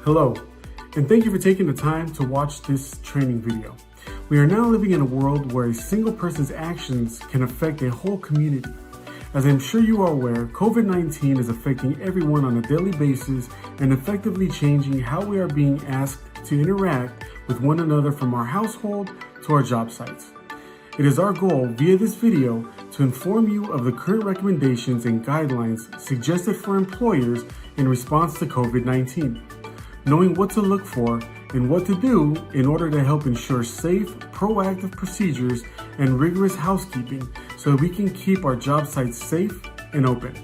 Hello, and thank you for taking the time to watch this training video. We are now living in a world where a single person's actions can affect a whole community. As I'm sure you are aware, COVID-19 is affecting everyone on a daily basis and effectively changing how we are being asked to interact with one another from our household to our job sites. It is our goal via this video to inform you of the current recommendations and guidelines suggested for employers in response to COVID-19. Knowing what to look for and what to do in order to help ensure safe, proactive procedures and rigorous housekeeping so that we can keep our job sites safe and open.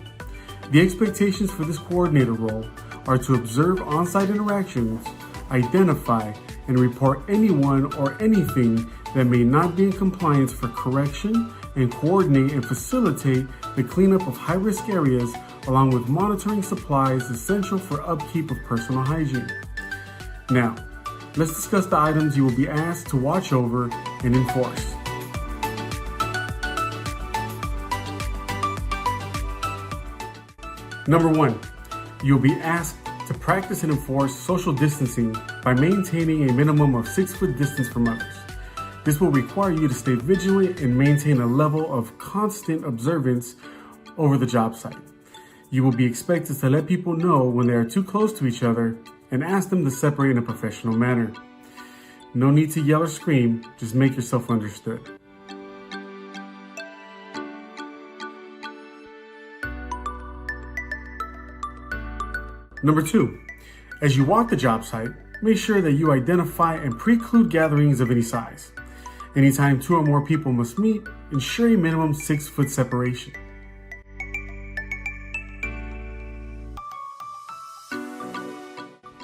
The expectations for this coordinator role are to observe on-site interactions, identify and report anyone or anything that may not be in compliance for correction, and coordinate and facilitate the cleanup of high-risk areas along with monitoring supplies essential for upkeep of personal hygiene. Now, let's discuss the items you will be asked to watch over and enforce. Number 1, you'll be asked to practice and enforce social distancing by maintaining a minimum of 6 foot distance from others. This will require you to stay vigilant and maintain a level of constant observance over the job site. You will be expected to let people know when they are too close to each other and ask them to separate in a professional manner. No need to yell or scream, just make yourself understood. Number 2, as you walk the job site, make sure that you identify and preclude gatherings of any size. Anytime 2 or more people must meet, ensure a minimum 6 foot separation.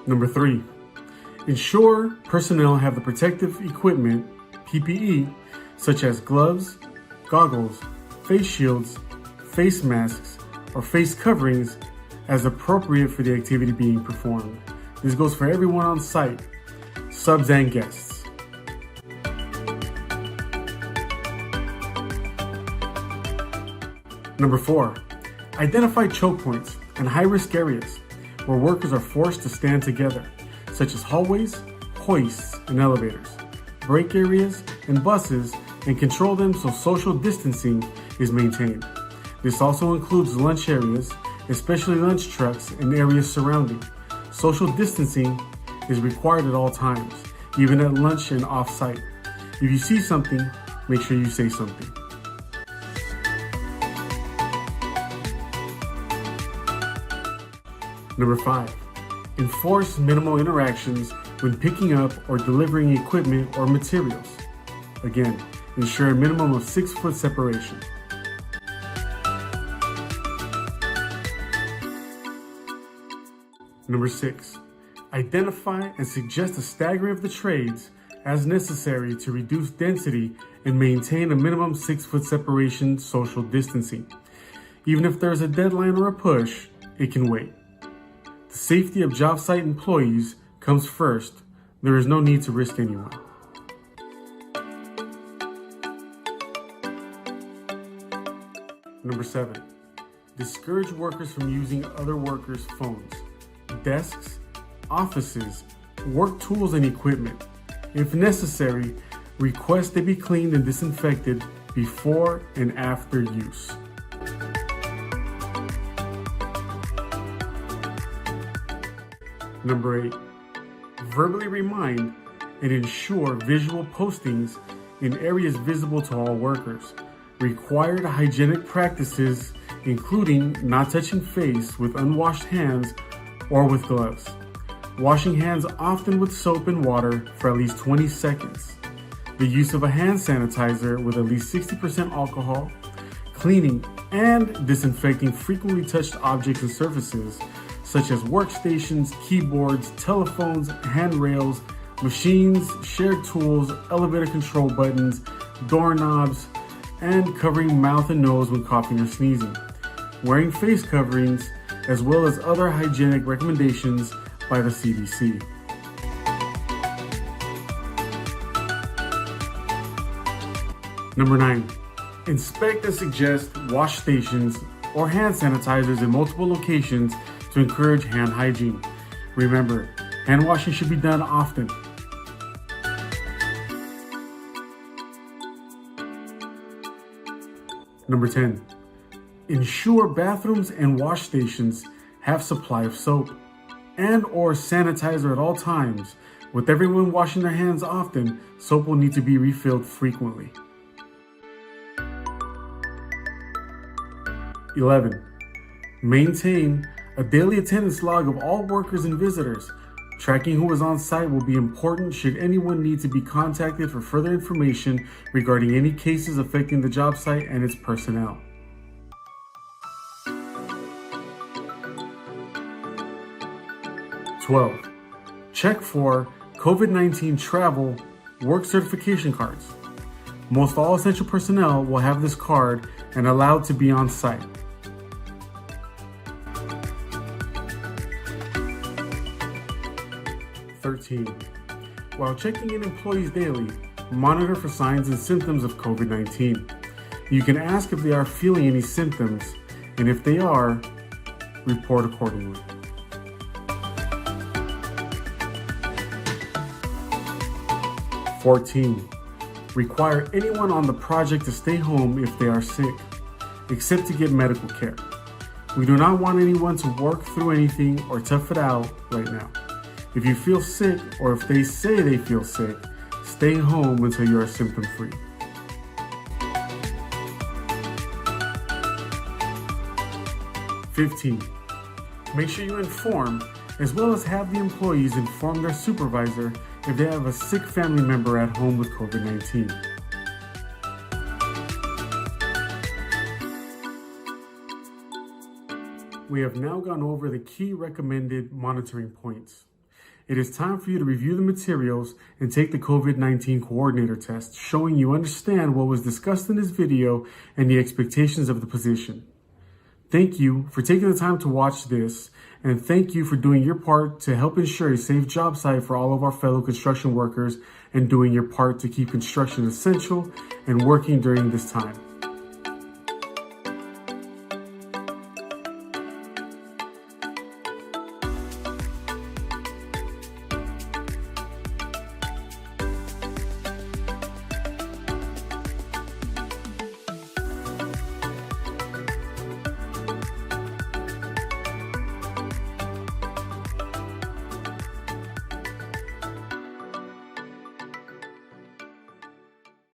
Number 3, ensure personnel have the protective equipment, PPE, such as gloves, goggles, face shields, face masks, or face coverings as appropriate for the activity being performed. This goes for everyone on site, subs and guests. Number 4, identify choke points and high-risk areas where workers are forced to stand together, such as hallways, hoists, and elevators, break areas, and buses, and control them so social distancing is maintained. This also includes lunch areas, especially lunch trucks and areas surrounding. Social distancing is required at all times, even at lunch and off-site. If you see something, make sure you say something. Number 5, enforce minimal interactions when picking up or delivering equipment or materials. Again, ensure a minimum of 6 foot separation. Number 6, identify and suggest a staggering of the trades as necessary to reduce density and maintain a minimum 6 foot separation social distancing. Even if there's a deadline or a push, it can wait. The safety of job site employees comes first. There is no need to risk anyone. Number 7, discourage workers from using other workers' phones, desks, offices, work tools, and equipment. If necessary, request they be cleaned and disinfected before and after use. Number 8, verbally remind and ensure visual postings in areas visible to all workers. Required hygienic practices, including not touching face with unwashed hands or with gloves. Washing hands often with soap and water for at least 20 seconds. The use of a hand sanitizer with at least 60% alcohol. Cleaning and disinfecting frequently touched objects and surfaces such as workstations, keyboards, telephones, handrails, machines, shared tools, elevator control buttons, doorknobs, and covering mouth and nose when coughing or sneezing. Wearing face coverings, as well as other hygienic recommendations by the CDC. Number 9, inspect and suggest wash stations or hand sanitizers in multiple locations to encourage hand hygiene. Remember, Hand washing should be done often. Number 10, ensure bathrooms and wash stations have supply of soap and or sanitizer at all times. With everyone washing their hands often, soap will need to be refilled frequently. 11, maintain a daily attendance log of all workers and visitors. Tracking who is on site will be important should anyone need to be contacted for further information regarding any cases affecting the job site and its personnel. 12, check for COVID-19 travel work certification cards. Most all essential personnel will have this card and allowed to be on site. 13, while checking in employees daily, monitor for signs and symptoms of COVID-19. You can ask if they are feeling any symptoms, and if they are, report accordingly. 14, require anyone on the project to stay home if they are sick, except to get medical care. We do not want anyone to work through anything or tough it out right now. If you feel sick, or if they say they feel sick, stay home until you are symptom-free. 15, make sure you inform, as well as have the employees inform their supervisor if they have a sick family member at home with COVID-19. We have now gone over the key recommended monitoring points. It is time for you to review the materials and take the COVID-19 coordinator test, showing you understand what was discussed in this video and the expectations of the position. Thank you for taking the time to watch this, and thank you for doing your part to help ensure a safe job site for all of our fellow construction workers and doing your part to keep construction essential and working during this time.